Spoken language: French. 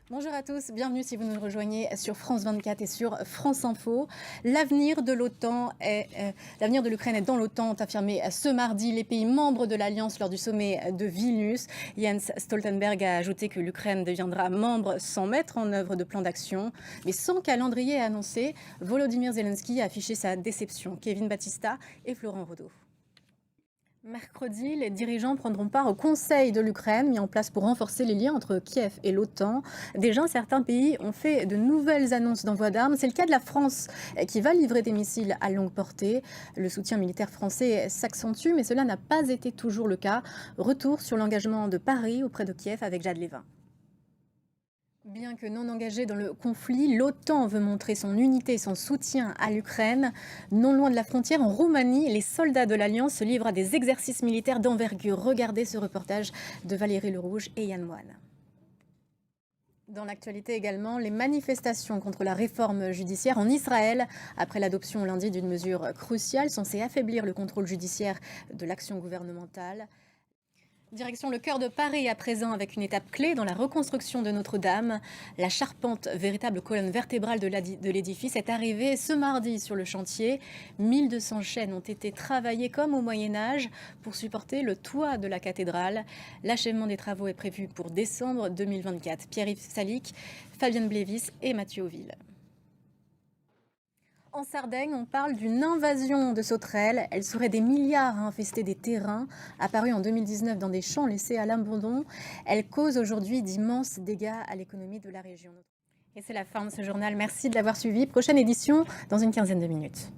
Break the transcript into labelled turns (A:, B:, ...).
A: Bonjour à tous, bienvenue si vous nous rejoignez sur France 24 et sur France Info. L'avenir de l'avenir de l'Ukraine est dans l'OTAN, ont affirmé ce mardi les pays membres de l'Alliance lors du sommet de Vilnius. Jens Stoltenberg a ajouté que l'Ukraine deviendra membre sans mettre en œuvre de plan d'action, mais sans calendrier annoncé. Volodymyr Zelensky a affiché sa déception. Kevin Battista et Florent Rodeau. Mercredi, les dirigeants prendront part au Conseil de l'Ukraine, mis en place pour renforcer les liens entre Kiev et l'OTAN. Déjà, certains pays ont fait de nouvelles annonces d'envoi d'armes. C'est le cas de la France, qui va livrer des missiles à longue portée. Le soutien militaire français s'accentue, mais cela n'a pas été toujours le cas. Retour sur l'engagement de Paris auprès de Kiev avec Jade Lévin. Bien que non engagée dans le conflit, l'OTAN veut montrer son unité et son soutien à l'Ukraine. Non loin de la frontière, en Roumanie, les soldats de l'Alliance se livrent à des exercices militaires d'envergure. Regardez ce reportage de Valérie Lerouge et Yann Moine. Dans l'actualité également, les manifestations contre la réforme judiciaire en Israël, après l'adoption lundi d'une mesure cruciale censée affaiblir le contrôle judiciaire de l'action gouvernementale. Direction le cœur de Paris à présent, avec une étape clé dans la reconstruction de Notre-Dame. La charpente, véritable colonne vertébrale de l'édifice, est arrivée ce mardi sur le chantier. 1200 chaînes ont été travaillées comme au Moyen-Âge pour supporter le toit de la cathédrale. L'achèvement des travaux est prévu pour décembre 2024. Pierre-Yves Salic, Fabienne Blévis et Mathieu Auville. En Sardaigne, on parle d'une invasion de sauterelles. Elles seraient des milliards à infester des terrains. Apparues en 2019 dans des champs laissés à l'abandon, elles causent aujourd'hui d'immenses dégâts à l'économie de la région. Et c'est la fin de ce journal. Merci de l'avoir suivi. Prochaine édition dans une quinzaine de minutes.